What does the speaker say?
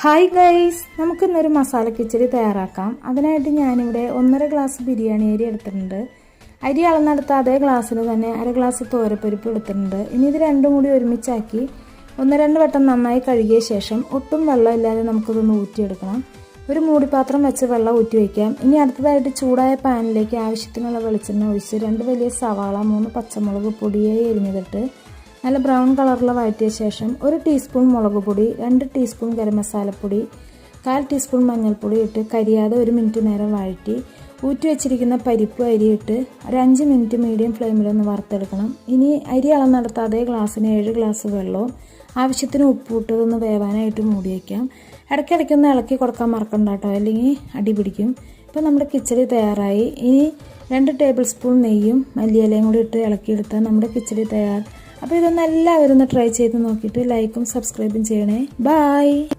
Hi guys, നമുക്കിന്നൊരു മസാല കിച്ചടി തയ്യാറാക്കാം. അതിനായിട്ട് ഞാനിവിടെ 1.5 ഗ്ലാസ് ബിരിയാണി അരി എടുത്തിട്ടുണ്ട്. അരി അളന്നെടുത്ത അതേ ഗ്ലാസ്സിന് തന്നെ 1/2 ഗ്ലാസ് തോരപ്പരിപ്പ് എടുത്തിട്ടുണ്ട്. ഇനി ഇത് രണ്ടും കൂടി ഒരുമിച്ചാക്കി 1-2 വട്ടം നന്നായി കഴുകിയ ശേഷം ഒട്ടും വെള്ളമില്ലാതെ നമുക്കിതൊന്ന് ഊറ്റിയെടുക്കണം. ഒരു മൂടിപ്പാത്രം വെച്ച് വെള്ളം ഊറ്റി വയ്ക്കാം. ഇനി അടുത്തതായിട്ട് ചൂടായ പാനിലേക്ക് ആവശ്യത്തിനുള്ള വെളിച്ചെണ്ണ ഒഴിച്ച് 2 വലിയ സവാള, 3 പച്ചമുളക് പൊടിയായി എരിഞ്ഞതിട്ട് നല്ല ബ്രൗൺ കളറിൽ വഴറ്റിയ ശേഷം 1 ടീസ്പൂൺ മുളക് പൊടി, 2 ടീസ്പൂൺ ഗരം മസാലപ്പൊടി, 1/4 ടീസ്പൂൺ മഞ്ഞൾപ്പൊടി ഇട്ട് കരിയാതെ 1 മിനിറ്റ് നേരം വഴറ്റി ഊറ്റി വെച്ചിരിക്കുന്ന പരിപ്പ് അരിയിട്ട് ഒരു 5 മിനിറ്റ് മീഡിയം ഫ്ലെയിമിലൊന്ന് വറുത്തെടുക്കണം. ഇനി അരി അളന്നെടുത്ത അതേ ഗ്ലാസ്സിന് 7 ഗ്ലാസ് വെള്ളവും ആവശ്യത്തിന് ഉപ്പ് ഇട്ടതൊന്ന് വേവാനായിട്ട് മൂടി വയ്ക്കാം. ഇടയ്ക്കിടയ്ക്കൊന്ന് ഇളക്കി കൊടുക്കാൻ മറക്കണ്ട കേട്ടോ, അല്ലെങ്കിൽ അടി പിടിക്കും. ഇപ്പോൾ നമ്മുടെ കിച്ചടി തയ്യാറായി. ഇനി 2 ടേബിൾ സ്പൂൺ നെയ്യും മല്ലിയിലയും കൂടി ഇട്ട് ഇളക്കിയെടുത്താൽ നമ്മുടെ കിച്ചടി തയ്യാർ. അപ്പോൾ ഇതൊന്ന് എല്ലാവരും ഒന്ന് ട്രൈ ചെയ്ത് നോക്കിയിട്ട് ലൈക്കും സബ്സ്ക്രൈബും ചെയ്യണേ. ബൈ.